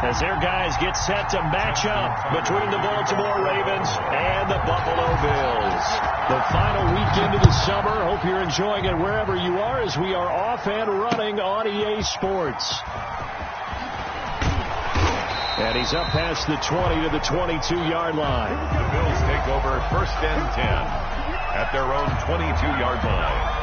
as their guys get set to match up between the Baltimore Ravens and the Buffalo Bills. The final weekend of the summer. Hope you're enjoying it wherever you are as we are off and running on EA Sports. And he's up past the 20 to the 22-yard line. The Bills take over 1st and 10 at their own 22-yard line.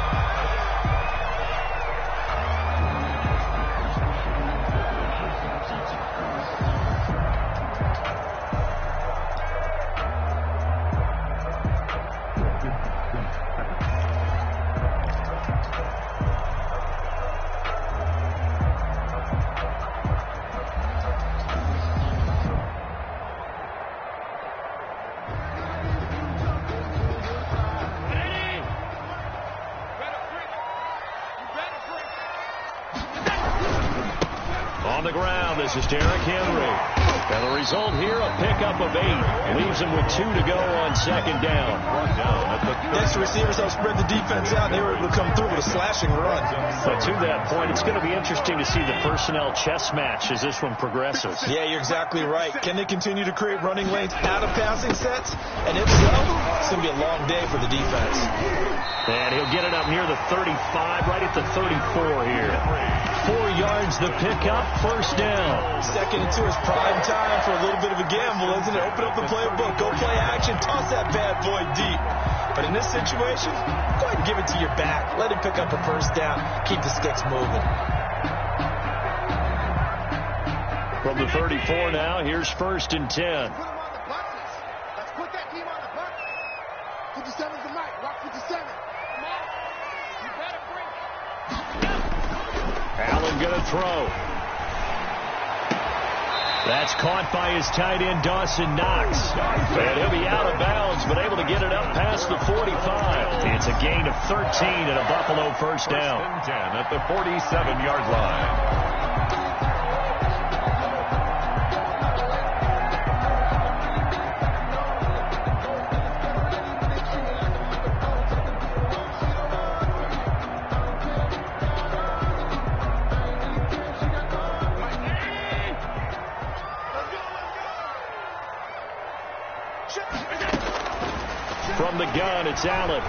On the ground, this is Derrick Henry. And the result here, a pickup of 8. Leaves him with 2 to go on 2nd down. Next receivers help spread the defense out. They were able to come through with a slashing run. But to that point, it's going to be interesting to see the personnel chess match as this one progresses. Yeah, you're exactly right. Can they continue to create running lanes out of passing sets? And if so, it's going to be a long day for the defense. And he'll get it up near the 35, right at the 34 here. 4 yards the pickup, 1st down. Second and 2 is prime time for a little bit of a gamble, isn't it? Open up the playbook, go play action, toss that bad boy deep. But in this situation, go ahead and give it to your back. Let him pick up a 1st down. Keep the sticks moving. From the 34 now, here's 1st and 10. Put him on the buses. Let's put that team on the buses. 57's the mic. Rock 57. Come on. You better bring it. Allen going to throw. That's caught by his tight end, Dawson Knox. And he'll be out of bounds, but able to get it up past the 45. It's a gain of 13 and a Buffalo 1st down. 1st and 10 at the 47-yard line. From the gun, it's Allen.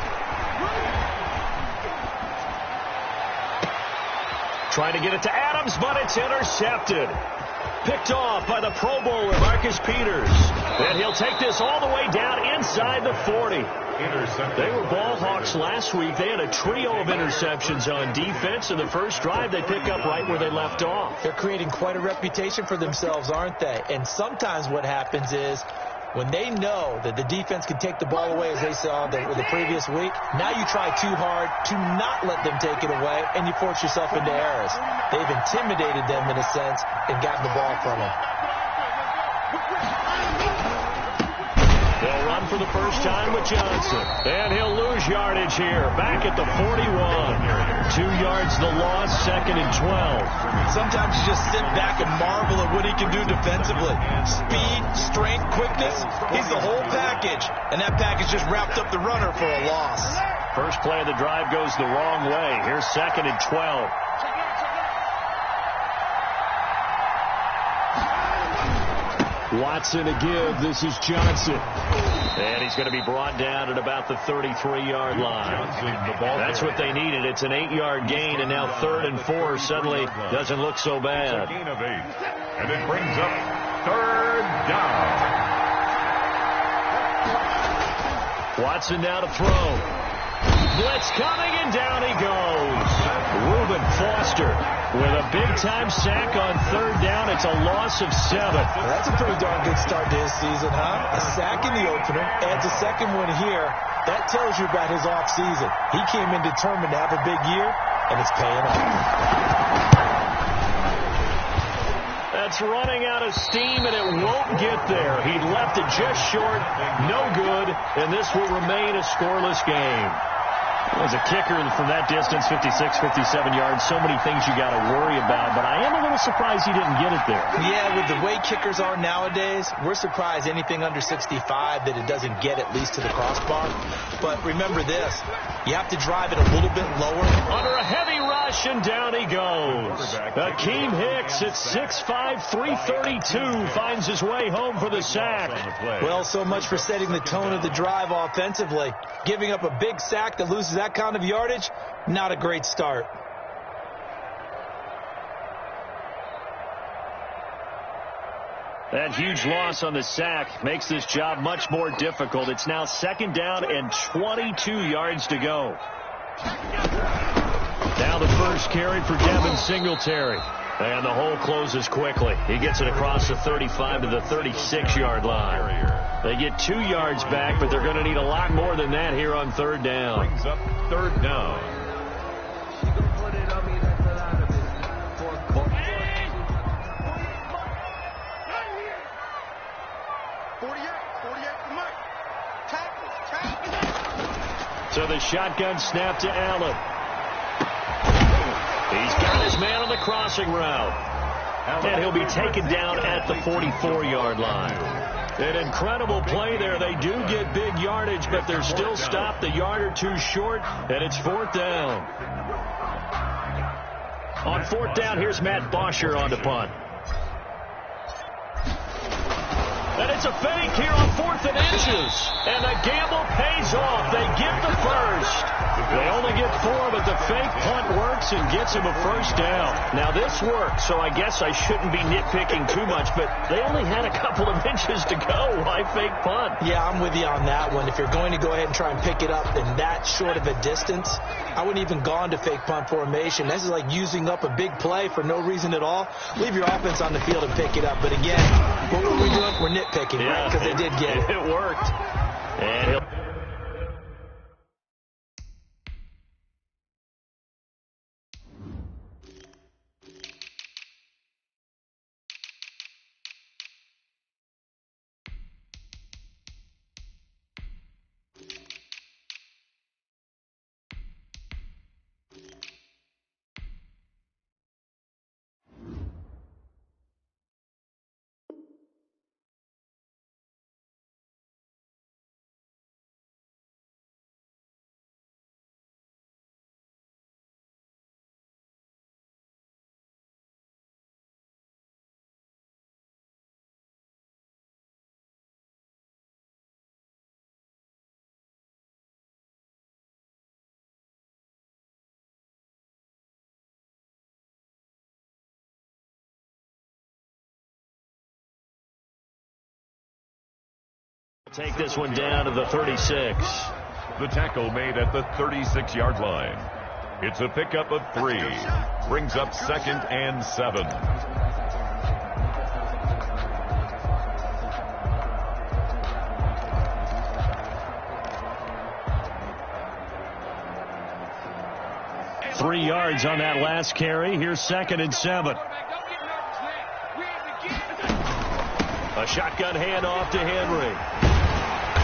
Trying to get it to Adams, but it's intercepted. Picked off by the Pro Bowler, Marcus Peters. And he'll take this all the way down inside the 40. They were ball hawks last week. They had a trio of interceptions on defense. In the first drive, they pick up right where they left off. They're creating quite a reputation for themselves, aren't they? And sometimes what happens is, when they know that the defense can take the ball away, as they saw the previous week, now you try too hard to not let them take it away, and you force yourself into errors. They've intimidated them, in a sense, and gotten the ball from them. They'll run for the first time with Johnson. And he'll lose yardage here. Back at the 41. 2 yards the loss, 2nd and 12. Sometimes you just sit back and marvel at what he can do defensively. Speed, strength, quickness, he's the whole package. And that package just wrapped up the runner for a loss. First play of the drive goes the wrong way. Here's 2nd and 12. Watson to give. This is Johnson. And he's going to be brought down at about the 33-yard line. That's what they needed. It's an 8-yard gain, and now 3rd and 4 suddenly doesn't look so bad. It's a gain of 8, and it brings up 3rd down. Watson now to throw. Blitz coming, and down he goes. Reuben Foster with a big-time sack on 3rd down. It's a loss of 7. Well, that's a pretty darn good start to his season, huh? A sack in the opener, adds a second one here. That tells you about his offseason. He came in determined to have a big year, and it's paying off. That's running out of steam, and it won't get there. He left it just short, no good, and this will remain a scoreless game. As a kicker from that distance, 56, 57 yards, so many things you got to worry about, but I am a little surprised he didn't get it there. Yeah, with the way kickers are nowadays, we're surprised anything under 65 that it doesn't get at least to the crossbar. But remember this, you have to drive it a little bit lower. Under a heavy rush, and down he goes. Akeem Hicks at 6'5", 332 finds his way home for the sack. Well, so much for setting the tone of the drive offensively. Giving up a big sack that loses that kind of yardage, not a great start. That huge loss on the sack makes this job much more difficult. It's now 2nd down and 22 yards to go. Now the first carry for Devin Singletary. And the hole closes quickly. He gets it across the 35 to the 36-yard line. They get 2 yards back, but they're going to need a lot more than that here on 3rd down. Brings up 3rd down. So the shotgun snap to Allen. He's got his man on the crossing route. And he'll be taken down at the 44-yard line. An incredible play there. They do get big yardage, but they're still stopped a yard or two short, and it's 4th down. On 4th down, here's Matt Bosher on the punt. And it's a fake here on 4th and inches. And the gamble pays off. They get the first. They only get 4, but the fake punt works and gets him a 1st down. Now, this worked, so I guess I shouldn't be nitpicking too much, but they only had a couple of inches to go. Why fake punt? Yeah, I'm with you on that one. If you're going to go ahead and try and pick it up in that short of a distance, I wouldn't even gone to fake punt formation. This is like using up a big play for no reason at all. Leave your offense on the field and pick it up. But again, what were we doing? We're nitpicking, right? Because they did get it. It worked. And he'll... take this one down to the 36. The tackle made at the 36-yard line. It's a pickup of 3. Brings up 2nd and 7. Three yards on that last carry. Here's 2nd and 7. A shotgun handoff to Henry.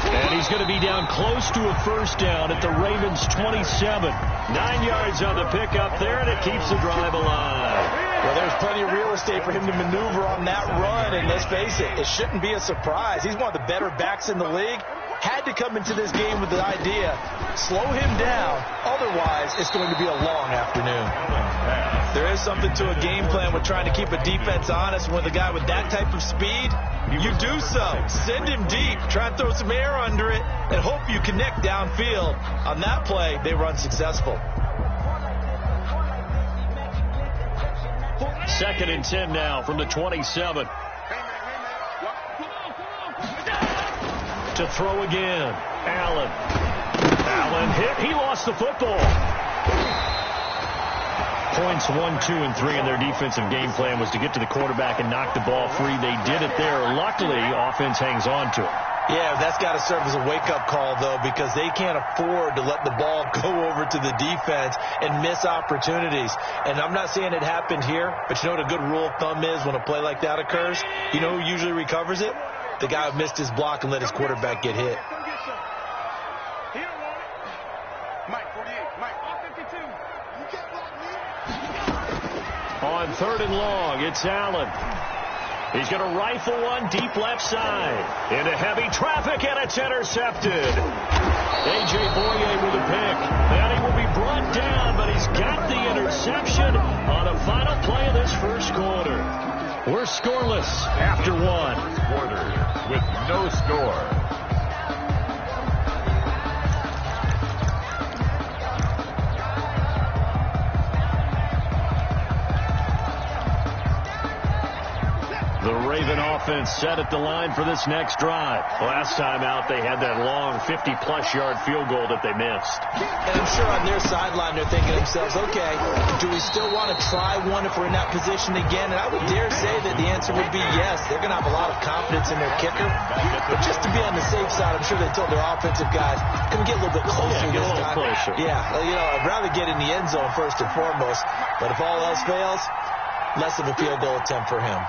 And he's going to be down close to a 1st down at the Ravens' 27. 9 yards on the pickup there, and it keeps the drive alive. Well, there's plenty of real estate for him to maneuver on that run, and let's face it, it shouldn't be a surprise. He's one of the better backs in the league. Had to come into this game with the idea, slow him down, otherwise it's going to be a long afternoon. There is something to a game plan with trying to keep a defense honest. With a guy with that type of speed, you do so. Send him deep, try and throw some air under it, and hope you connect downfield. On that play, they run successful. 2nd and 10 now from the 27. To throw again. Allen hit. He lost the football. Points 1, 2, and 3 in their defensive game plan was to get to the quarterback and knock the ball free. They did it there. Luckily, offense hangs on to it. Yeah, that's got to serve as a wake-up call, though, because they can't afford to let the ball go over to the defense and miss opportunities. And I'm not saying it happened here, but you know what a good rule of thumb is when a play like that occurs? You know who usually recovers it? The guy who missed his block and let his quarterback get hit. Mike, 48. 3rd and long. It's Allen. He's going to rifle one deep left side. Into heavy traffic, and it's intercepted. A.J. Boye with a pick. And he will be brought down, but he's got the interception on the final play of this first quarter. We're scoreless after one. Quarter with no score. The Raven offense set at the line for this next drive. Last time out, they had that long 50-plus yard field goal that they missed. And I'm sure on their sideline they're thinking to themselves, okay, do we still want to try one if we're in that position again? And I would dare say that the answer would be yes. They're going to have a lot of confidence in their kicker. But just to be on the safe side, I'm sure they told their offensive guys, can we get a little bit closer this time? Closer. Yeah, I'd rather get in the end zone first and foremost. But if all else fails, less of a field goal attempt for him.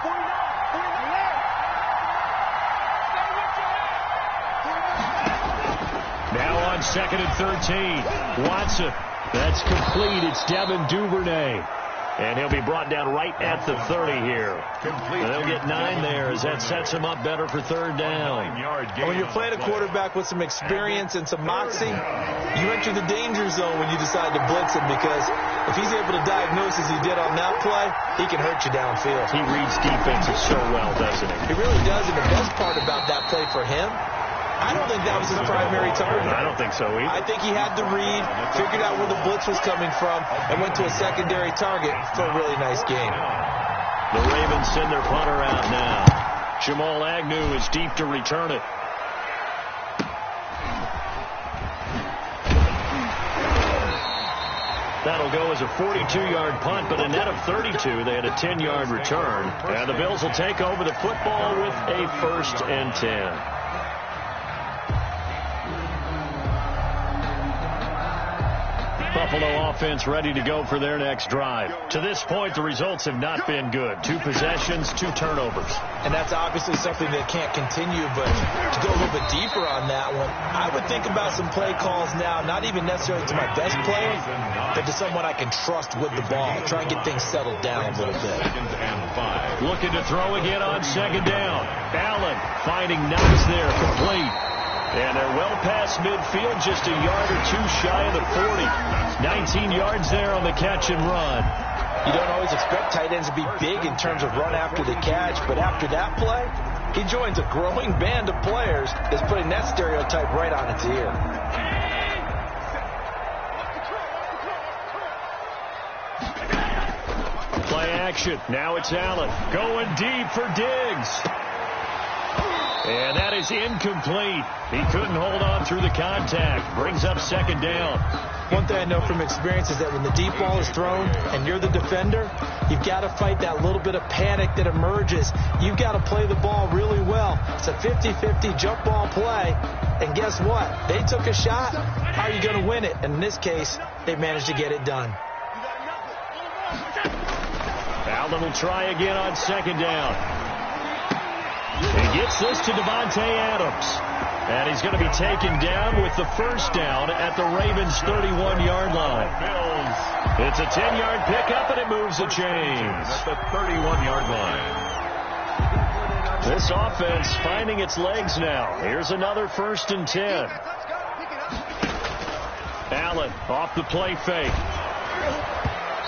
Now on 2nd and 13. Watson. That's complete. It's Devin Duvernay. And he'll be brought down right at the 30 here. And they'll get 9 there as that sets him up better for 3rd down. When you're playing a quarterback with some experience and some moxie, you enter the danger zone when you decide to blitz him, because if he's able to diagnose as he did on that play, he can hurt you downfield. He reads defenses so well, doesn't he? He really does, and the best part about that play for him, I don't think that was his primary target. I don't think so either. I think he had the read, figured out where the blitz was coming from, and went to a secondary target for a really nice game. The Ravens send their punter out now. Jamal Agnew is deep to return it. That'll go as a 42-yard punt, but a net of 32. They had a 10-yard return. And the Bills will take over the football with a 1st and 10. Buffalo offense ready to go for their next drive. To this point, the results have not been good. 2 possessions, 2 turnovers. And that's obviously something that can't continue, but to go a little bit deeper on that one, I would think about some play calls now, not even necessarily to my best player, but to someone I can trust with the ball. Try and get things settled down a little bit. 2nd and 5. Looking to throw again on 2nd down. Allen finding Knox there, complete. And they're well past midfield, just a yard or 2 shy of the 40. 19 yards there on the catch and run. You don't always expect tight ends to be big in terms of run after the catch, but after that play, he joins a growing band of players that's putting that stereotype right on its ear. Play action. Now it's Allen going deep for Diggs. And that is incomplete. He couldn't hold on through the contact. Brings up 2nd down. One thing I know from experience is that when the deep ball is thrown and you're the defender, you've got to fight that little bit of panic that emerges. You've got to play the ball really well. It's a 50-50 jump ball play. And guess what? They took a shot. How are you going to win it? And in this case, they managed to get it done. Allen will try again on 2nd down. He gets this to Devontae Adams. And he's going to be taken down with the 1st down at the Ravens' 31-yard line. It's a 10-yard pickup, and it moves the chains. At the 31-yard line. This offense finding its legs now. Here's another 1st and 10. Allen off the play fake.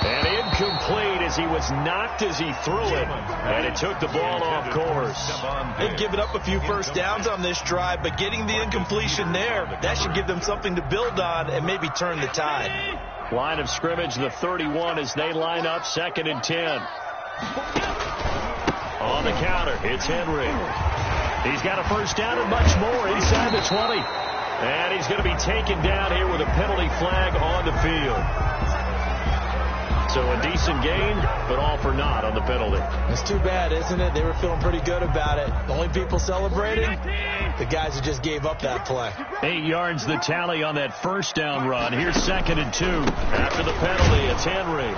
And incomplete as he was knocked as he threw it. And it took the ball off course. They've given up a few 1st downs on this drive, but getting the incompletion there, that should give them something to build on and maybe turn the tide. Line of scrimmage, the 31 as they line up 2nd and 10. On the counter, it's Henry. He's got a 1st down and much more inside the 20. And he's going to be taken down here with a penalty flag on the field. So a decent gain, but all for naught on the penalty. It's too bad, isn't it? They were feeling pretty good about it. The only people celebrating, the guys who just gave up that play. 8 yards the tally on that 1st down run. Here's 2nd and 2. After the penalty, it's Henry.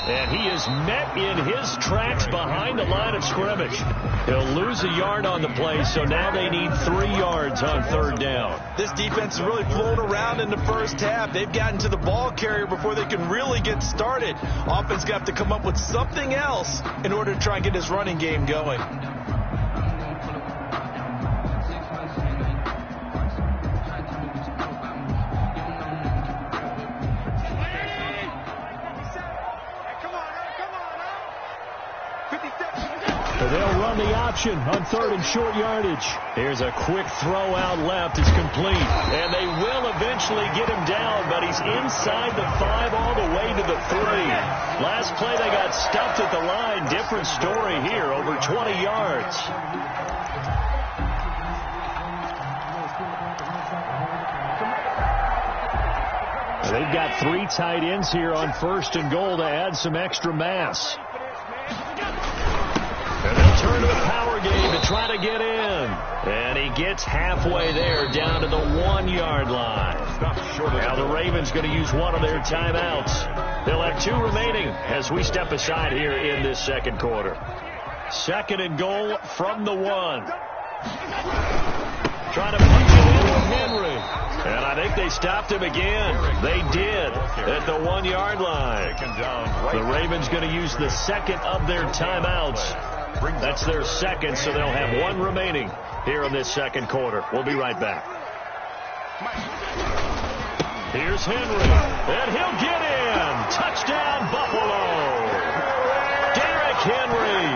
And he is met in his tracks behind the line of scrimmage. He'll lose a yard on the play, so now they need 3 yards on 3rd down. This defense is really flown around in the first half. They've gotten to the ball carrier before they can really get started. Offense got to come up with something else in order to try and get this running game going. They'll run the option on 3rd and short yardage. Here's a quick throw out left. It's complete. And they will eventually get him down, but he's inside the 5 all the way to the 3. Last play they got stuffed at the line. Different story here, over 20 yards. They've got 3 tight ends here on 1st and goal to add some extra mass. And they'll turn to the power game to try to get in. And he gets halfway there, down to the 1-yard line. Now the Ravens going to use one of their timeouts. They'll have 2 remaining as we step aside here in this 2nd quarter. 2nd and goal from the 1. Trying to punch it in with Henry. And I think they stopped him again. They did at the 1-yard line. The Ravens going to use the 2nd of their timeouts. That's their 2nd, so they'll have 1 remaining here in this 2nd quarter. We'll be right back. Here's Henry, and he'll get in. Touchdown, Buffalo. Derrick Henry,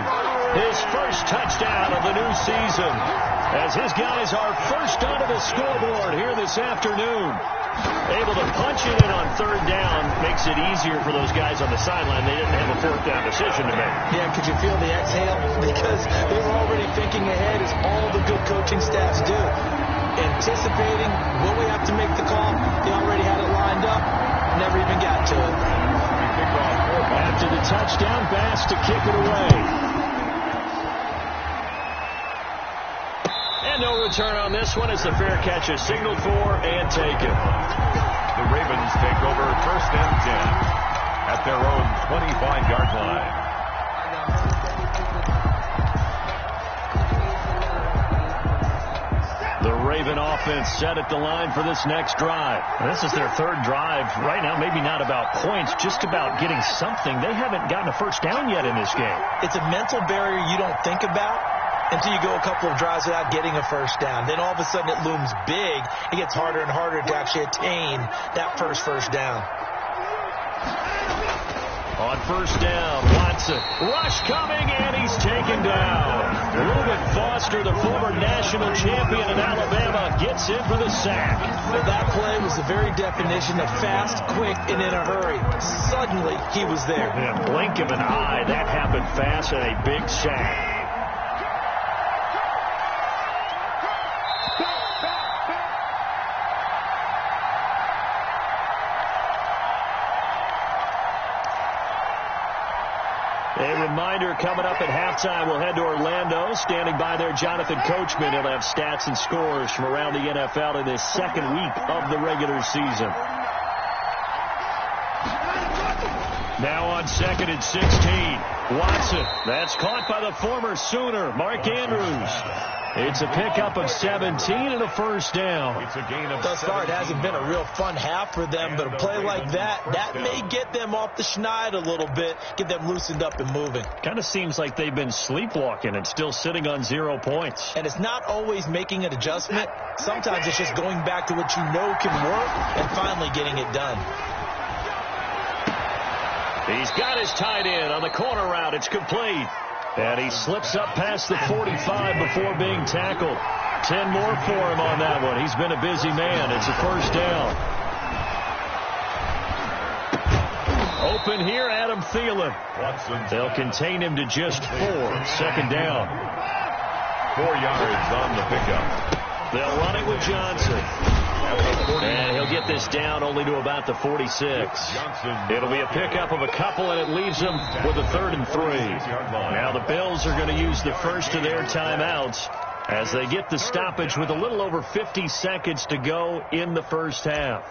his first touchdown of the new season, as his guys are first onto the scoreboard here this afternoon. Able to punch it in on 3rd down makes it easier for those guys on the sideline. They didn't have a 4th down decision to make. Yeah, could you feel the exhale? Because they were already thinking ahead, as all the good coaching staffs do. Anticipating when we have to make the call. They already had it lined up. Never even got to it. After the touchdown, Bass to kick it away. No return on this one as the fair catch is signaled for and taken. The Ravens take over 1st and 10 at their own 25-yard line. The Raven offense set at the line for this next drive. This is their 3rd drive. Right now, maybe not about points, just about getting something. They haven't gotten a 1st down yet in this game. It's a mental barrier you don't think about until you go a couple of drives without getting a 1st down. Then all of a sudden it looms big. It gets harder and harder to actually attain that first down. On 1st down, Watson. Rush coming, and he's taken down. Reuben Foster, the former national champion in Alabama, gets in for the sack. Well, that play was the very definition of fast, quick, and in a hurry. Suddenly, he was there. In a blink of an eye, that happened fast, and a big sack. A reminder coming up at halftime, we'll head to Orlando. Standing by there, Jonathan Coachman. He'll have stats and scores from around the NFL in this 2nd week of the regular season. Now on 2nd and 16. Watson. That's caught by the former Sooner, Mark Andrews. It's a pickup of 17 and a 1st down. It's a gain of thus far, it hasn't been a real fun half for them, but a play like that may get them off the schneid a little bit, get them loosened up and moving. Kind of seems like they've been sleepwalking and still sitting on 0 points. And it's not always making an adjustment. Sometimes it's just going back to what you know can work and finally getting it done. He's got his tight end on the corner route. It's complete. And he slips up past the 45 before being tackled. 10 more for him on that one. He's been a busy man. It's a 1st down. Open here, Adam Thielen. They'll contain him to just 4. 2nd down. 4 yards on the pickup. They'll run it with Johnson. And he'll get this down only to about the 46. It'll be a pickup of a couple, and it leaves them with a 3rd and 3. Now the Bills are going to use the first of their timeouts as they get the stoppage with a little over 50 seconds to go in the first half.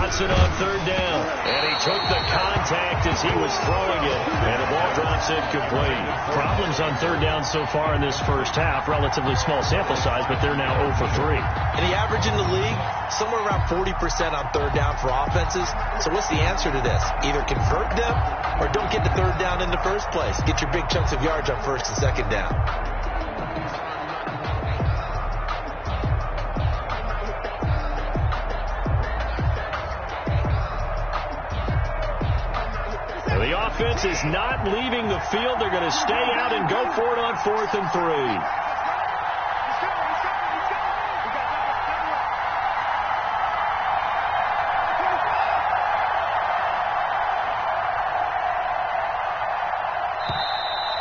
Watson on third down. And he took the contact as he was throwing it. And the ball drops incomplete. Problems on third down so far in this first half. Relatively small sample size, but they're now 0 for 3. And the average in the league, somewhere around 40% on third down for offenses. So what's the answer to this? Either convert them or don't get the third down in the first place. Get your big chunks of yards on first and second down. The offense is not leaving the field. They're going to stay out and go for it on 4th and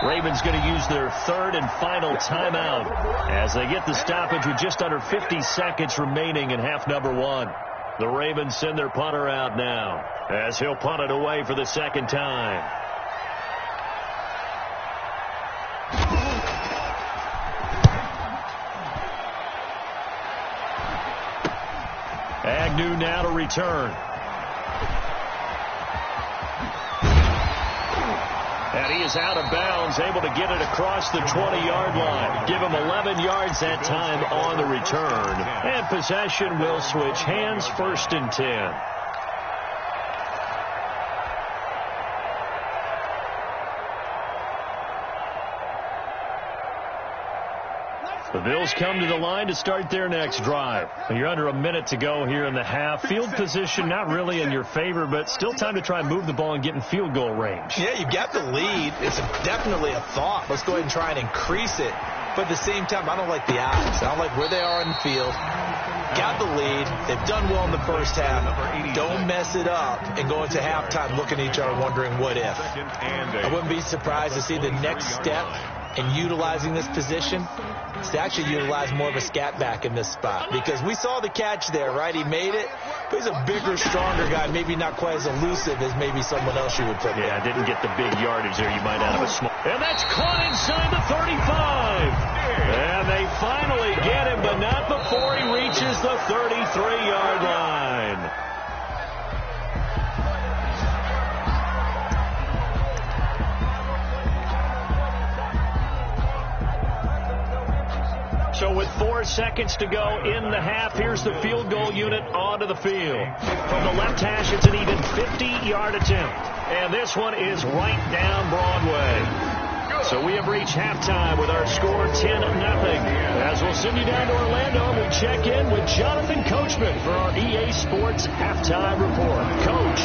3. Ravens going to use their third and final timeout as they get the stoppage with just under 50 seconds remaining in half number 1. The Ravens send their punter out now as he'll punt it away for the second time. Agnew now to return. And he is out of bounds, able to get it across the 20-yard line. Give him 11 yards that time on the return. And possession will switch hands, 1st and 10. The Bills come to the line to start their next drive. You're under a minute to go here in the half. Field position not really in your favor, but still time to try and move the ball and get in field goal range. Yeah, you got the lead. It's definitely a thought. Let's go ahead and try and increase it. But at the same time, I don't like the odds. I don't like where they are in the field. Got the lead. They've done well in the first half. Don't mess it up and go into halftime looking at each other wondering what if. I wouldn't be surprised to see the next step in utilizing this position is to actually utilize more of a scat back in this spot, because we saw the catch there, right? He made it, but he's a bigger, stronger guy, maybe not quite as elusive as maybe someone else you would put there. Yeah, didn't get the big yardage there. You might have a small. And that's caught inside the 35. And they finally get him, but not before he reaches the 33-yard line. So with 4 seconds to go in the half, here's the field goal unit onto the field. From the left hash, it's an even 50-yard attempt. And this one is right down Broadway. So we have reached halftime with our score 10-0. As we'll send you down to Orlando, and we'll check in with Jonathan Coachman for our EA Sports halftime report. Coach.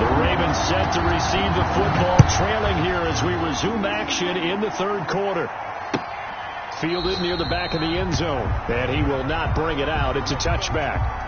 The Ravens set to receive the football, trailing here as we resume action in the third quarter. Fielded near the back of the end zone, and he will not bring it out. It's a touchback.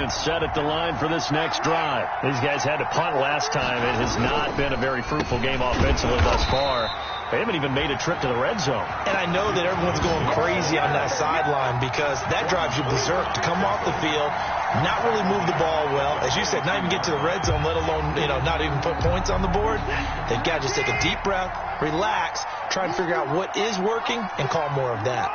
Set at the line for this next drive. These guys had to punt last time. It has not been a very fruitful game offensively thus far. They haven't even made a trip to the red zone. And I know that everyone's going crazy on that sideline because that drives you berserk to come off the field, not really move the ball well. As you said, not even get to the red zone, let alone, not even put points on the board. They've got to just take a deep breath, relax, try and figure out what is working, and call more of that.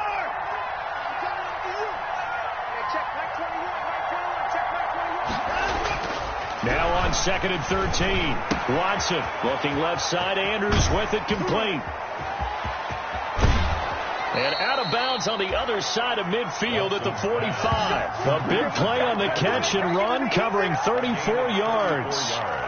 Now on 2nd and 13. Watson looking left side. Andrews with it complete. And out of bounds on the other side of midfield at the 45. A big play on the catch and run, covering 34 yards.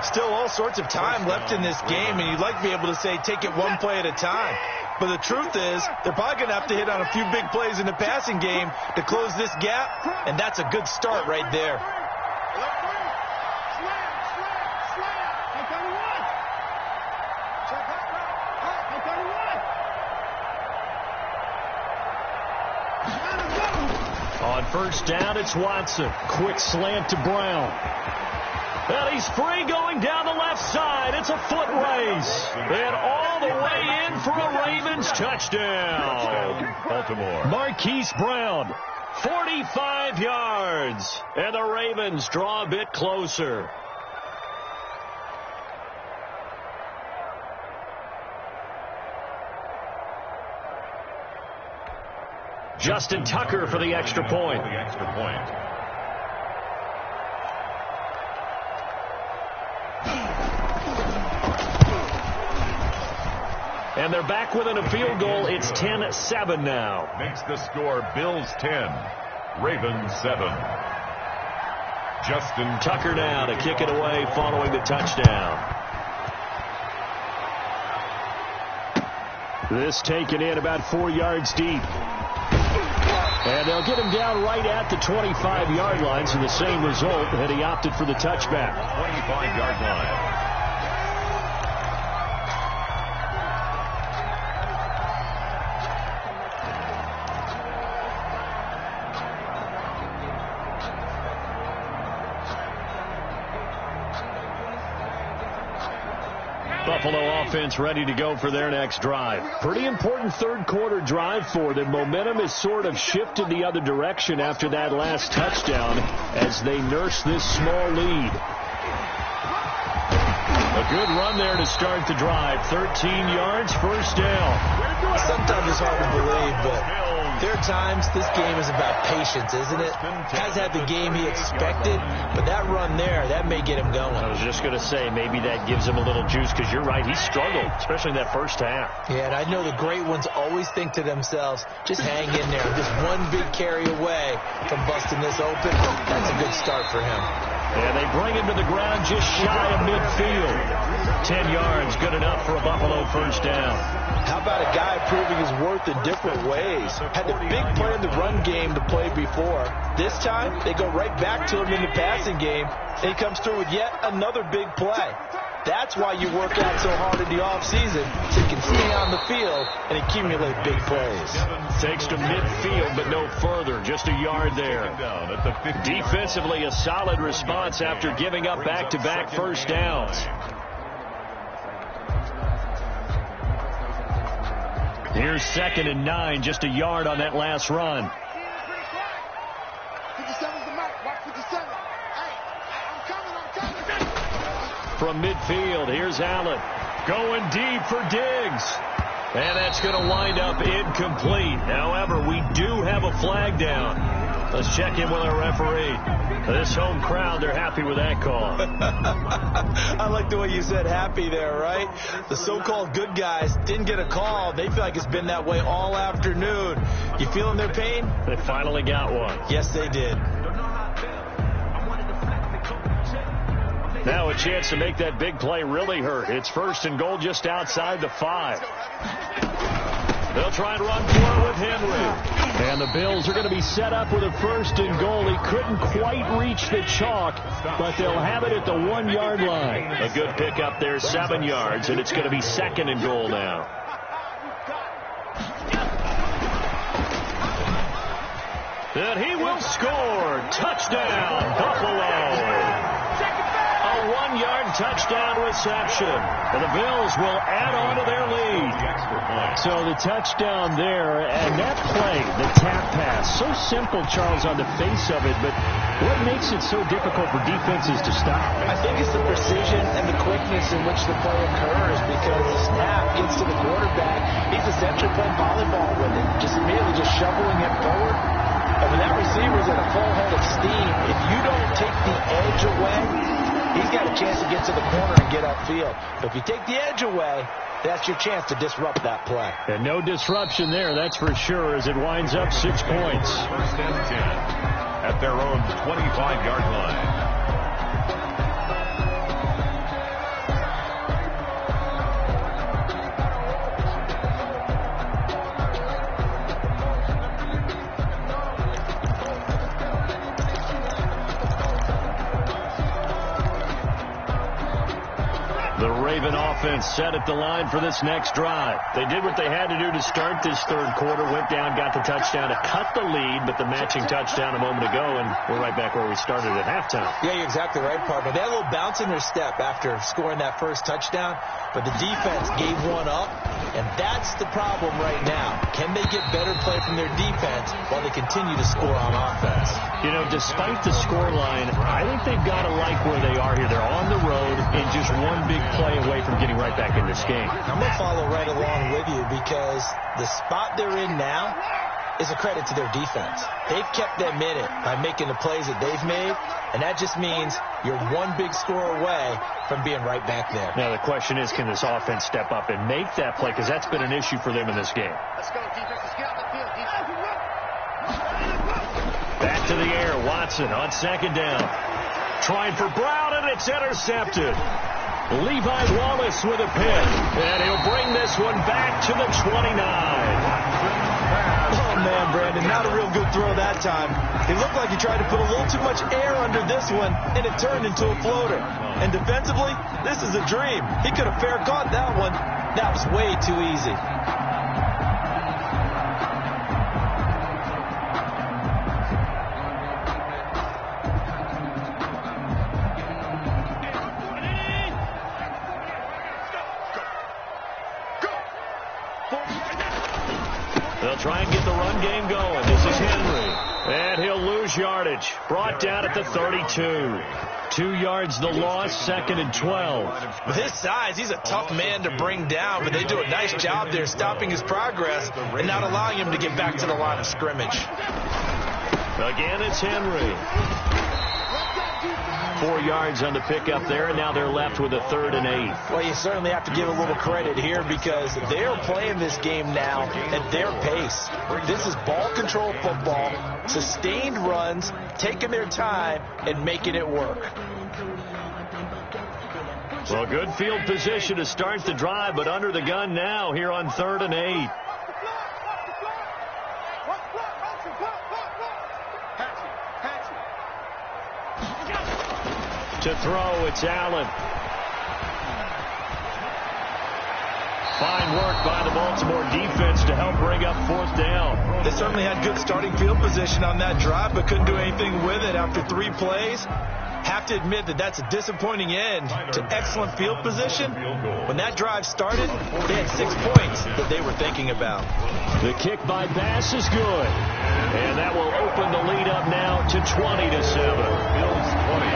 Still all sorts of time left in this game, and you'd like to be able to say take it one play at a time. But the truth is, they're probably going to have to hit on a few big plays in the passing game to close this gap, and that's a good start right there. On first down, it's Watson. Quick slant to Brown. And he's free going down the left side. It's a foot race. And all the way in for a Ravens touchdown. Baltimore. Marquise Brown, 45 yards. And the Ravens draw a bit closer. Justin Tucker for the extra point. And they're back within a field goal. It's 10-7 now. Makes the score Bills 10, Ravens 7. Justin Tucker now to kick it away following the touchdown. This taken in about 4 yards deep. And they'll get him down right at the 25-yard line, so the same result had he opted for the touchback. 25-yard line. Buffalo offense ready to go for their next drive. Pretty important third quarter drive for them. Momentum has sort of shifted the other direction after that last touchdown as they nurse this small lead. A good run there to start the drive. 13 yards, first down. Sometimes it's hard to believe, but there are times this game is about patience, isn't it? Has had the game he expected, but that run there, that may get him going. I was just going to say, maybe that gives him a little juice, because you're right, he struggled, especially in that first half. Yeah, and I know the great ones always think to themselves, just hang in there. Just one big carry away from busting this open. That's a good start for him. And they bring him to the ground just shy of midfield. 10 yards, good enough for a Buffalo first down. How about a guy proving his worth in different ways? Had the big play in the run game to play before. This time, they go right back to him in the passing game, and he comes through with yet another big play. That's why you work out so hard in the offseason, so you can stay on the field and accumulate big plays. Takes to midfield, but no further. Just a yard there. Defensively, a solid response after giving up back-to-back first downs. Here's 2nd and 9, just a yard on that last run. 57's the mark. Watch 57. Hey, I'm coming. From midfield, here's Allen. Going deep for Diggs. And that's going to wind up incomplete. However, we do have a flag down. Let's check in with our referee. This home crowd, they're happy with that call. I like the way you said happy there, right? The so-called good guys didn't get a call. They feel like it's been that way all afternoon. You feeling their pain? They finally got one. Yes, they did. Now a chance to make that big play really hurt. It's 1st and goal just outside the 5. They'll try and run for it with Henry. And the Bills are going to be set up with a 1st and goal. He couldn't quite reach the chalk, but they'll have it at the 1-yard line. A good pickup there, 7 yards, and it's going to be 2nd and goal now. And he will score. Touchdown, Buffalo. A 1-yard touchdown reception. And the Bills will add on to their lead. So the touchdown there, and that play, the tap pass, so simple, Charles, on the face of it, but what makes it so difficult for defenses to stop? I think it's the precision and the quickness in which the play occurs, because the snap gets to the quarterback. He's essentially playing volleyball with it, just immediately just shoveling it forward. And when that receiver's at a full head of steam, if you don't take the edge away, he's got a chance to get to the corner and get upfield. But if you take the edge away, that's your chance to disrupt that play. And no disruption there, that's for sure, as it winds up 6 points. 1st and 10 at their own 25-yard line. The Raven offense set at the line for this next drive. They did what they had to do to start this third quarter, went down, got the touchdown to cut the lead, but the matching touchdown a moment ago, and we're right back where we started at halftime. Yeah, you're exactly right, Parker. They had a little bounce in their step after scoring that first touchdown, but the defense gave one up, and that's the problem right now. Can they get better play from their defense while they continue to score on offense? You know, despite the scoreline, I think they've got to like where they are here. They're on the road and just one big play away from getting right back in this game. I'm going to follow right along with you because the spot they're in now is a credit to their defense. They've kept them in it by making the plays that they've made, and that just means you're one big score away from being right back there. Now the question is, can this offense step up and make that play? Because that's been an issue for them in this game. Let's go, defense. Let's get out the field, defense. Back to the air, Watson on second down. Trying for Brown, and it's intercepted. Levi Wallace with a pick, and he'll bring this one back to the 29. Oh, man, Brandon, not a real good throw that time. It looked like he tried to put a little too much air under this one, and it turned into a floater. And defensively, this is a dream. He could have fair caught that one. That was way too easy. They'll try and get the run game going. This is Henry. And he'll lose yardage. Brought down at the 32. 2 yards the loss, second and 12. With his size, he's a tough man to bring down, but they do a nice job there stopping his progress and not allowing him to get back to the line of scrimmage. Again, it's Henry. 4 yards on the pickup there, and now they're left with a 3rd and 8. Well, you certainly have to give a little credit here because they're playing this game now at their pace. This is ball control football, sustained runs, taking their time, and making it work. Well, good field position to start the drive, but under the gun now here on 3rd and 8. To throw, it's Allen. Fine work by the Baltimore defense to help bring up 4th down. They certainly had good starting field position on that drive, but couldn't do anything with it after 3 plays. Have to admit that that's a disappointing end to excellent field position. When that drive started, they had 6 points that they were thinking about. The kick by Bass is good. And that will open the lead up now to 20-7.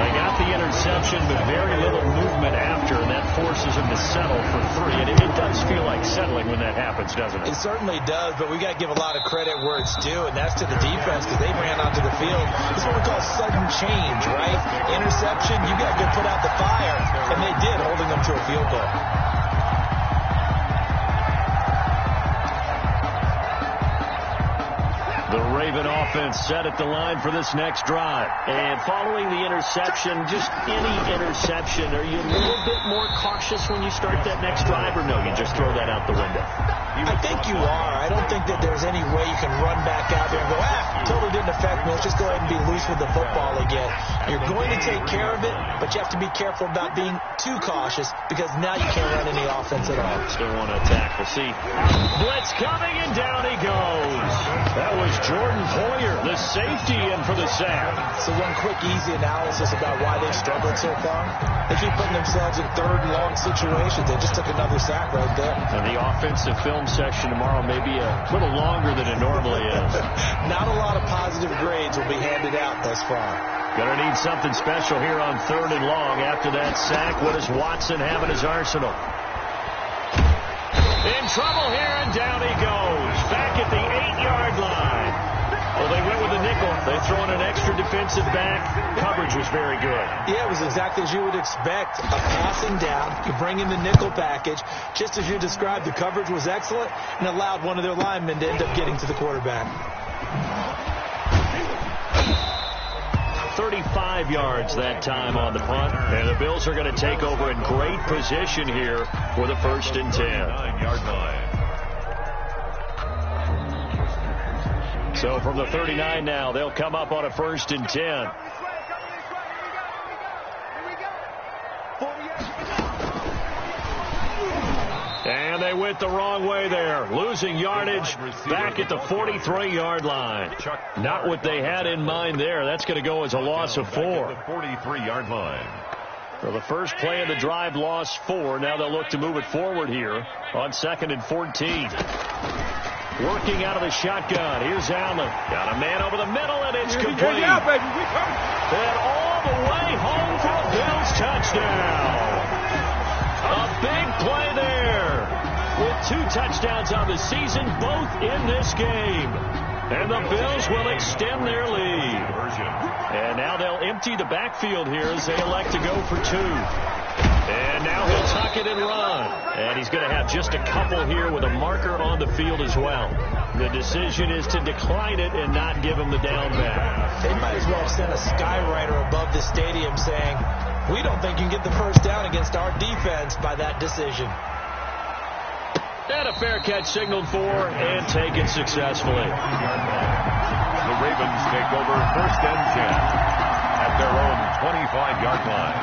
They got the interception, but very little movement after, and that forces them to settle for 3. And it does feel like settling when that happens, doesn't it? It certainly does, but we got to give a lot of credit where it's due, and that's to the defense because they ran onto the field. It's what we call sudden change, right? Interception, you got to go put out the fire, and they did, holding them to a field goal. The Raven offense set at the line for this next drive. And following the interception, just any interception, are you a little bit more cautious when you start that next drive, or no, you just throw that out the window? I think you are. I don't think that there's any way you can run back out there and go, totally didn't affect me. Let's just go ahead and be loose with the football again. You're going to take care of it, but you have to be careful about being too cautious because now you can't run any offense at all. Still want to attack. We'll see. Blitz coming, and down he goes. That was Jordan Poyer, the safety, in for the sack. So one quick, easy analysis about why they've struggled so far. They keep putting themselves in 3rd and long situations. They just took another sack right there. And the offensive film section tomorrow may be a little longer than it normally is. Not a lot of positive grades will be handed out thus far. Gonna need something special here on 3rd and long. After that sack, what does Watson have in his arsenal? In trouble here, and down he goes. Back at the 8-yard line. Well, they went with a nickel. They throw in an extra defensive back. Coverage was very good. Yeah, it was exactly as you would expect. A passing down. You bring in the nickel package. Just as you described, the coverage was excellent and allowed one of their linemen to end up getting to the quarterback. 35 yards that time on the punt. And the Bills are going to take over in great position here for the 1st and 10. 9-yard line. So from the 39 now, they'll come up on a 1st and 10. they went the wrong way there. Losing yardage back at the 43-yard line. Not what they had in mind there. That's going to go as a loss of 4. The 43-yard line. So the first play of the drive lost 4. Now they'll look to move it forward here on 2nd and 14. Working out of the shotgun. Here's Allen. Got a man over the middle, and it's complete. And all the way home for a Bills touchdown. A big play there. With 2 touchdowns on the season, both in this game. And the Bills will extend their lead. And now they'll empty the backfield here as they elect to go for 2. And now he'll tuck it and run. And he's going to have just a couple here with a marker on the field as well. The decision is to decline it and not give him the down back. They might as well have sent a skywriter above the stadium saying, we don't think you can get the first down against our defense by that decision. And a fair catch signaled for and taken successfully. The Ravens take over 1st and 10 at their own 25-yard line.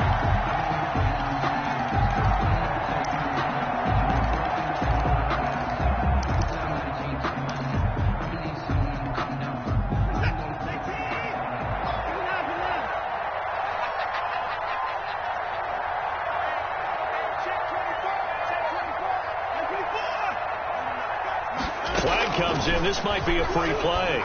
Comes in. This might be a free play.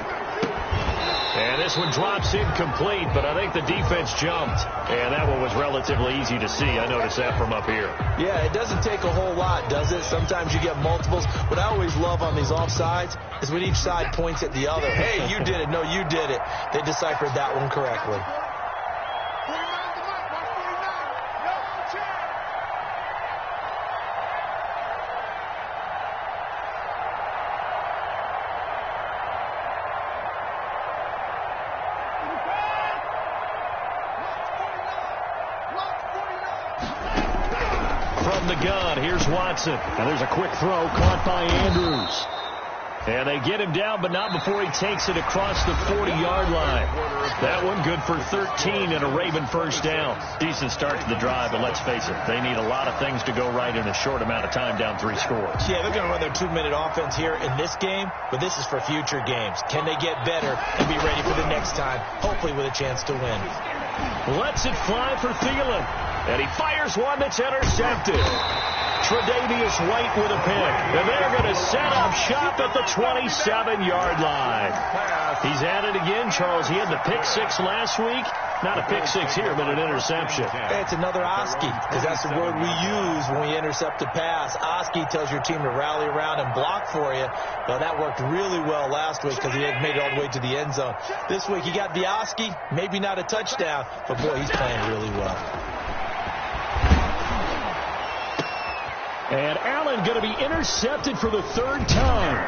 And this one drops incomplete, but I think the defense jumped. And that one was relatively easy to see. I noticed that from up here. Yeah, it doesn't take a whole lot, does it? Sometimes you get multiples. What I always love on these offsides is when each side points at the other. Hey, you did it. No, you did it. They deciphered that one correctly. The gun. Here's Watson. And there's a quick throw caught by Andrews. And they get him down, but not before he takes it across the 40-yard line. That one good for 13 and a Raven first down. Decent start to the drive, but let's face it, they need a lot of things to go right in a short amount of time down 3 scores. Yeah, they're going to run their 2-minute offense here in this game, but this is for future games. Can they get better and be ready for the next time, hopefully with a chance to win? Lets it fly for Thielen. And he fires one that's intercepted. Tre'Davious White with a pick. And they're going to set up shop at the 27-yard line. He's at it again, Charles. He had the pick 6 last week. Not a pick 6 here, but an interception. It's another Oski, because that's the word we use when we intercept a pass. Oski tells your team to rally around and block for you. Well, that worked really well last week because he had made it all the way to the end zone. This week, he got the Oski, maybe not a touchdown, but boy, he's playing really well. And Allen going to be intercepted for the 3rd time.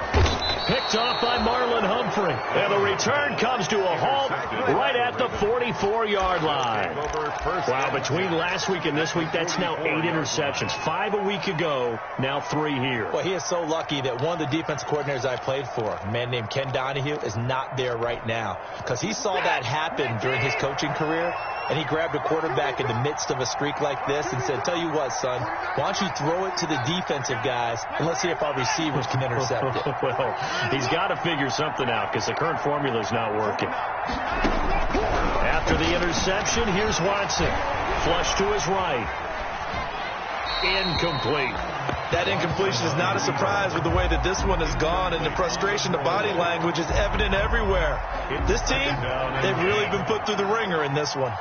Picked off by Marlon Humphrey. And the return comes to a halt right at the 44-yard line. Wow, between last week and this week, that's now 8 interceptions. 5 a week ago, now 3 here. Well, he is so lucky that one of the defense coordinators I played for, a man named Ken Donahue, is not there right now. Because he saw that happen during his coaching career, and he grabbed a quarterback in the midst of a streak like this and said, tell you what, son, why don't you throw it to the defensive guys, and let's see if our receivers can intercept it. Well, he's got to figure something out because the current formula is not working. After the interception, here's Watson. Flush to his right. Incomplete. That incompletion is not a surprise with the way that this one has gone, and the frustration, the body language is evident everywhere. This team, they've really been put through the ringer in this one.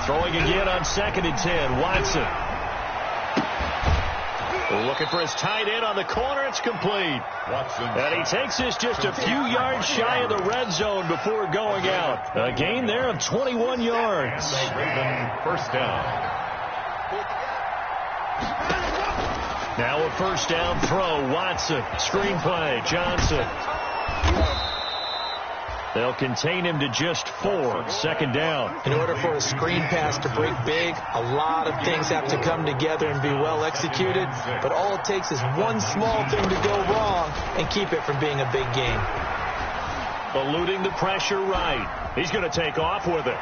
Throwing again on 2nd and 10. Watson. Looking for his tight end on the corner. It's complete. Watson. And he takes this just a few yards shy of the red zone before going out. A gain there of 21 yards. Raven first down. Now a first down throw. Watson. Screenplay. Johnson. They'll contain him to just 4. 2nd down. In order for a screen pass to break big, a lot of things have to come together and be well executed. But all it takes is one small thing to go wrong and keep it from being a big game. Eluding the pressure right. He's going to take off with it.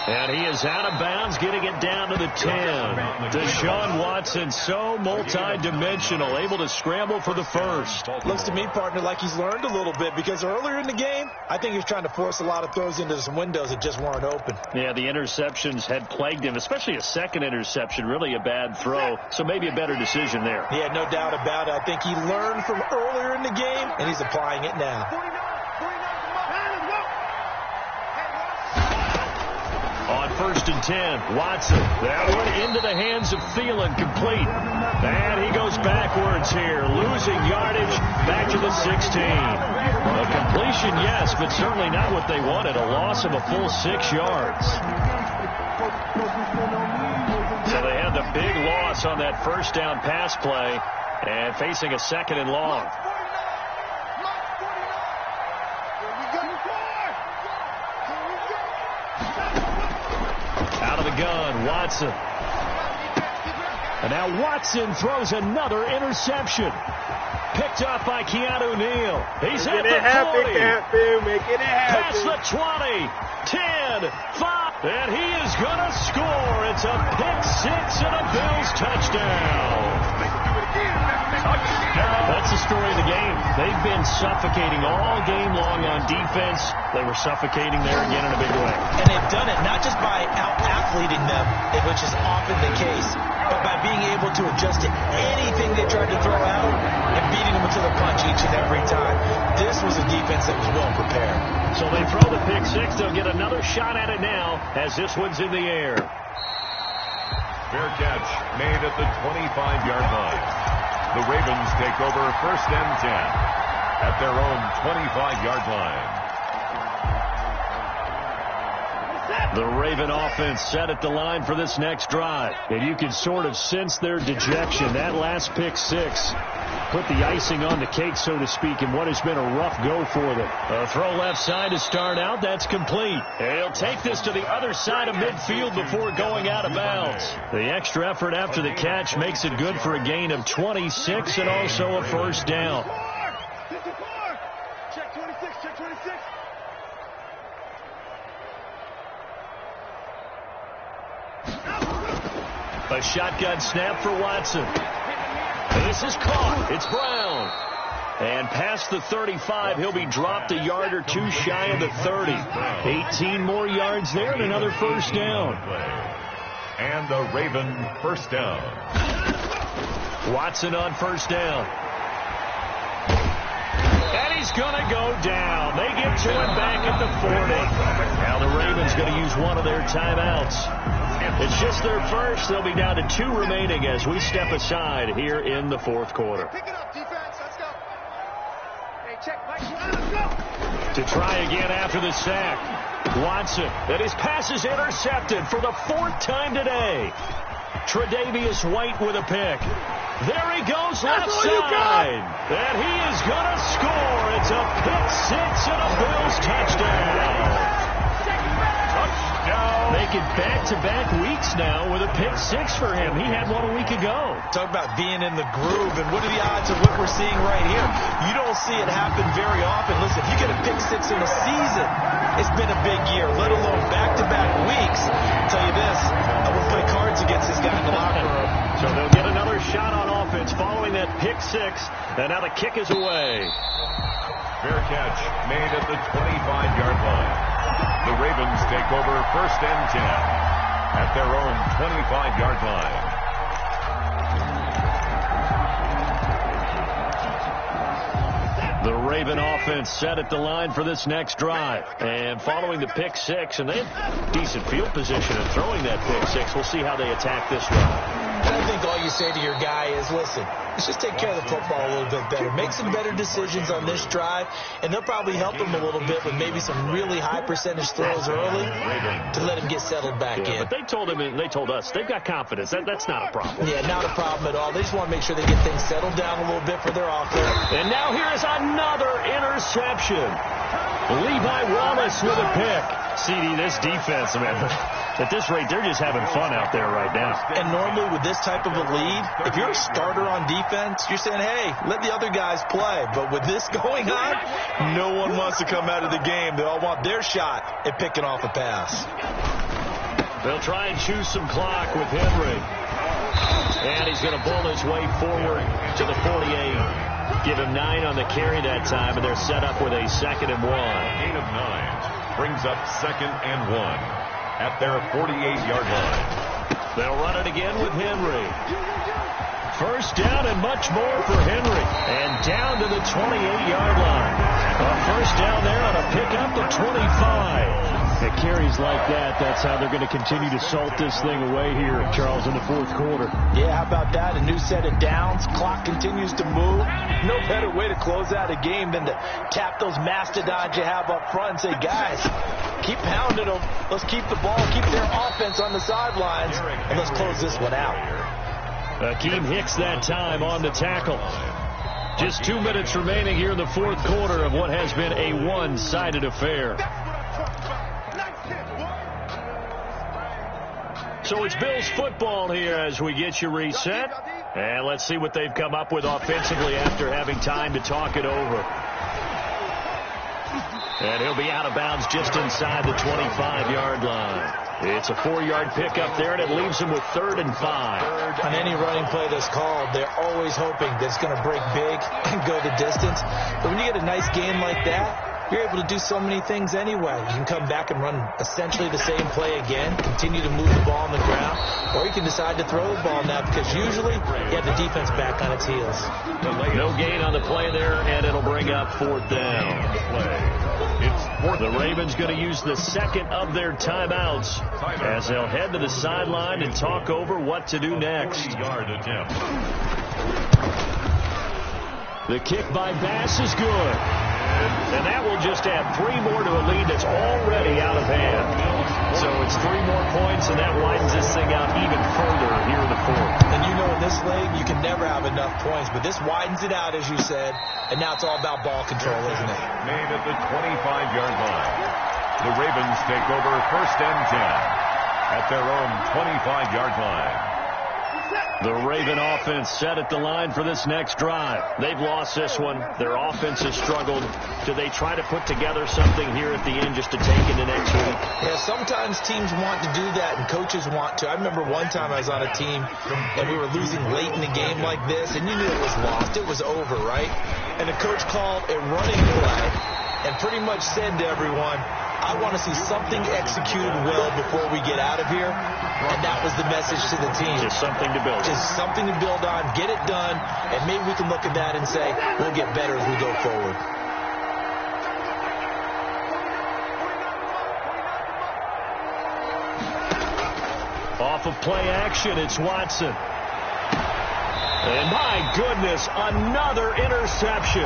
And he is out of bounds, getting it down to the 10. Deshaun Watson, so multi-dimensional, able to scramble for the first. Looks to me, partner, like he's learned a little bit, because earlier in the game, I think he was trying to force a lot of throws into some windows that just weren't open. Yeah, the interceptions had plagued him, especially a second interception, really a bad throw. So maybe a better decision there. Yeah, no doubt about it. I think he learned from earlier in the game, and he's applying it now. On 1st and 10, Watson. That one into the hands of Thielen, complete. And he goes backwards here, losing yardage back to the 16. A completion, yes, but certainly not what they wanted. A loss of a full 6 yards. So they had the big loss on that first down pass play and facing a 2nd and long. Out of the gun, Watson. And now Watson throws another interception. Picked up by Keanu Neal. He's at the 40. Past the 20. 10, 5. And he is going to score. It's a pick 6 and a Bills touchdown. That's the story of the game. They've been suffocating all game long on defense. They were suffocating there again in a big way. And they've done it not just by out-athleting them, which is often the case, but by being able to adjust to anything they tried to throw out and beating them to the punch each and every time. This was a defense that was well prepared. So they throw the pick 6. They'll get another shot at it now as this one's in the air. Fair catch made at the 25-yard line. The Ravens take over 1st and 10 at their own 25-yard line. The Raven offense set at the line for this next drive. And you can sort of sense their dejection. That last pick 6 put the icing on the cake, so to speak, in what has been a rough go for them. A throw left side to start out. That's complete. And he'll take this to the other side of midfield before going out of bounds. The extra effort after the catch makes it good for a gain of 26 and also a first down. Check 26, check 26. A shotgun snap for Watson. This is caught. It's Brown. And past the 35, he'll be dropped a yard or two shy of the 30. 18 more yards there and another first down. And the Raven first down. Watson on first down. And he's going to go down. They get to him back at the 40. Now the Ravens going to use one of their timeouts. It's just their first. They'll be down to 2 remaining as we step aside here in the 4th quarter. Pick it up, defense. Let's go. Hey, check Mike. Let's go. To try again after the sack. Watson, and his pass is intercepted for the 4th time today. Tre'Davious White with a pick. There he goes left side. And he is going to score. It's a pick 6 and a Bills touchdown. Making back-to-back weeks now with a pick 6 for him. He had one a week ago. Talk about being in the groove, and what are the odds of what we're seeing right here? You don't see it happen very often. Listen, if you get a pick 6 in a season, it's been a big year, let alone back-to-back weeks. I'll tell you this, I would play cards against this guy in the locker room. So they'll get another shot on offense following that pick 6, and now the kick is away. Fair catch made at the 25-yard line. The Ravens take over 1st and 10 at their own 25-yard line. The Raven offense set at the line for this next drive. And following the pick 6, and they have decent field position in throwing that pick 6. We'll see how they attack this one. And I think all you say to your guy is, listen, let's just take care of the football a little bit better. Make some better decisions on this drive, and they'll probably help him a little bit with maybe some really high percentage throws early to let him get settled back in. But they told him, and they told us, they've got confidence. That's not a problem. Yeah, not a problem at all. They just want to make sure they get things settled down a little bit for their offense. And now here is another interception. Levi Wallace with a pick. CD, this defense, man, at this rate, they're just having fun out there right now. And normally with this type of a lead, if you're a starter on defense, you're saying, hey, let the other guys play. But with this going on, no one wants to come out of the game. They all want their shot at picking off a pass. They'll try and choose some clock with Henry. And he's going to bull his way forward to the 48. Give him 9 on the carry that time, and they're set up with a 2nd and 1. Gain of 9 brings up 2nd and 1 at their 48-yard line. They'll run it again with Henry. First down and much more for Henry. And down to the 28-yard line. A first down there on a pickup of 25. It carries like that. That's how they're going to continue to salt this thing away here, Charles, in the 4th quarter. Yeah, how about that? A new set of downs. Clock continues to move. No better way to close out a game than to tap those mastodons you have up front and say, guys, keep pounding them. Let's keep the ball, keep their offense on the sidelines, and let's close this one out. Akeem Hicks that time on the tackle. Just 2 minutes remaining here in the 4th quarter of what has been a one-sided affair. So it's Bills football here as we get you reset. And let's see what they've come up with offensively after having time to talk it over. And he'll be out of bounds just inside the 25-yard line. It's a 4-yard pickup there, and it leaves him with 3rd and 5. On any running play that's called, they're always hoping that it's going to break big and go the distance. But when you get a nice gain like that, you're able to do so many things anyway. You can come back and run essentially the same play again, continue to move the ball on the ground, or you can decide to throw the ball now because usually you have the defense back on its heels. No gain on the play there, and it'll bring up 4th down. The Ravens going to use the 2nd of their timeouts as they'll head to the sideline and talk over what to do next. The kick by Bass is good. And that will just add 3 more to a lead that's already out of hand. So it's 3 more points, and that widens this thing out even further here in the 4th. And you know in this league, you can never have enough points, but this widens it out, as you said, and now it's all about ball control, isn't it? Made at the 25-yard line. The Ravens take over 1st and 10 at their own 25-yard line. The Raven offense set at the line for this next drive. They've lost this one. Their offense has struggled. Do they try to put together something here at the end just to take into next week? Yeah, sometimes teams want to do that and coaches want to. I remember one time I was on a team and we were losing late in the game like this, and you knew it was lost. It was over, right? And the coach called a running play and pretty much said to everyone, I want to see something executed well before we get out of here. And that was the message to the team. Just something to build. Just something to build on, get it done, and maybe we can look at that and say, we'll get better as we go forward. Off of play action, it's Watson. And my goodness, another interception.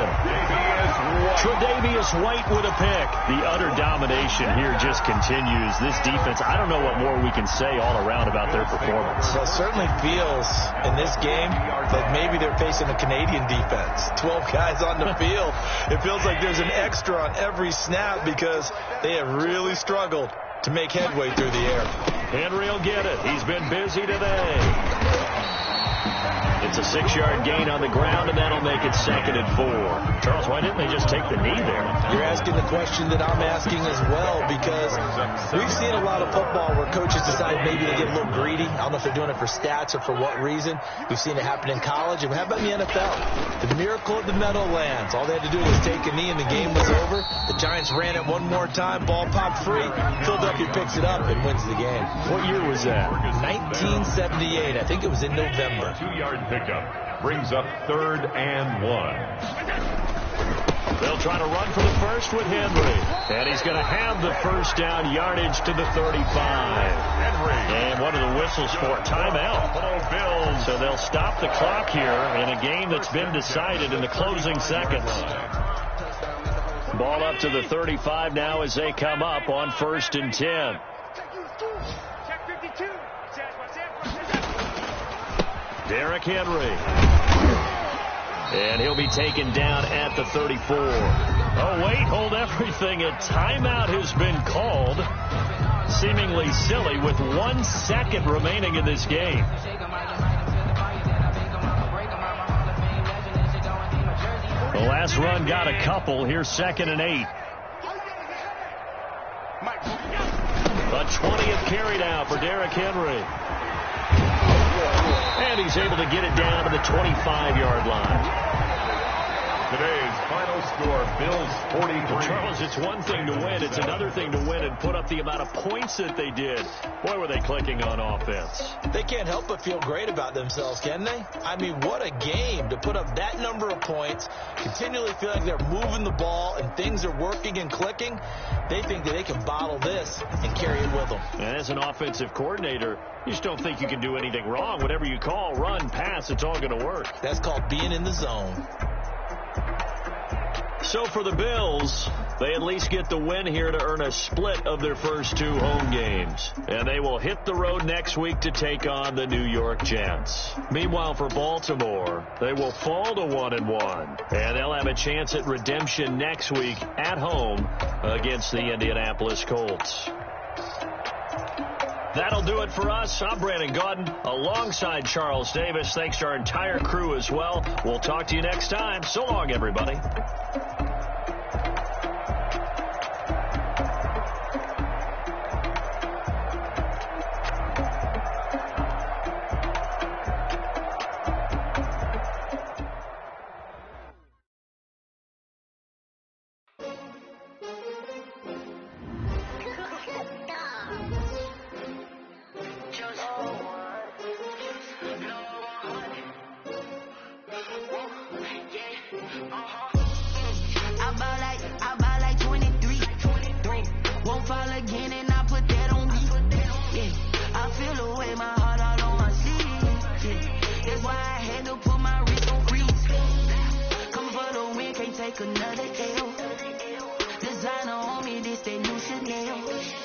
Tre'Davious White with a pick. The utter domination here just continues. This defense, I don't know what more we can say all around about their performance. Well, it certainly feels in this game like maybe they're facing a Canadian defense. 12 guys on the field. It feels like there's an extra on every snap because they have really struggled to make headway through the air. Henry will get it. He's been busy today. It's a 6-yard gain on the ground, and that'll make it 2nd and 4. Charles, why didn't they just take the knee there? You're asking the question that I'm asking as well, because we've seen a lot of football where coaches decide maybe to get a little greedy. I don't know if they're doing it for stats or for what reason. We've seen it happen in college. And how about in the NFL? The miracle of the Meadowlands. All they had to do was take a knee, and the game was over. The Giants ran it one more time. Ball popped free. Philadelphia picks it up and wins the game. What year was that? 1978. I think it was in November. 2-yard pickup brings up 3rd and 1. They'll try to run for the first with Henry. And he's going to have the first down yardage to the 35. And one of the whistles for timeout. So they'll stop the clock here in a game that's been decided in the closing seconds. Ball up to the 35 now as they come up on 1st and 10. Derrick Henry. And he'll be taken down at the 34. Oh, wait, hold everything. A timeout has been called. Seemingly silly with 1 second remaining in this game. The last run got a couple. Here's 2nd and 8. A 20th carry now for Derrick Henry. And he's able to get it down to the 25-yard line. Today's final score, Bills 43. Charles, it's one thing to win. It's another thing to win and put up the amount of points that they did. Boy, were they clicking on offense. They can't help but feel great about themselves, can they? I mean, what a game to put up that number of points, continually feel like they're moving the ball and things are working and clicking. They think that they can bottle this and carry it with them. And as an offensive coordinator, you just don't think you can do anything wrong. Whatever you call, run, pass, it's all going to work. That's called being in the zone. So for the Bills, they at least get the win here to earn a split of their first 2 home games. And they will hit the road next week to take on the New York Jets. Meanwhile, for Baltimore, they will fall to 1-1. And they'll have a chance at redemption next week at home against the Indianapolis Colts. That'll do it for us. I'm Brandon Gaudin alongside Charles Davis. Thanks to our entire crew as well. We'll talk to you next time. So long, everybody. I ball like 23. Won't fall again and I put that on me. Yeah, I feel the way my heart out on my sleeve. Yeah, that's why I had to put my wrist on freeze. Come for the win, can't take another L. Designer on me, this that new Chanel.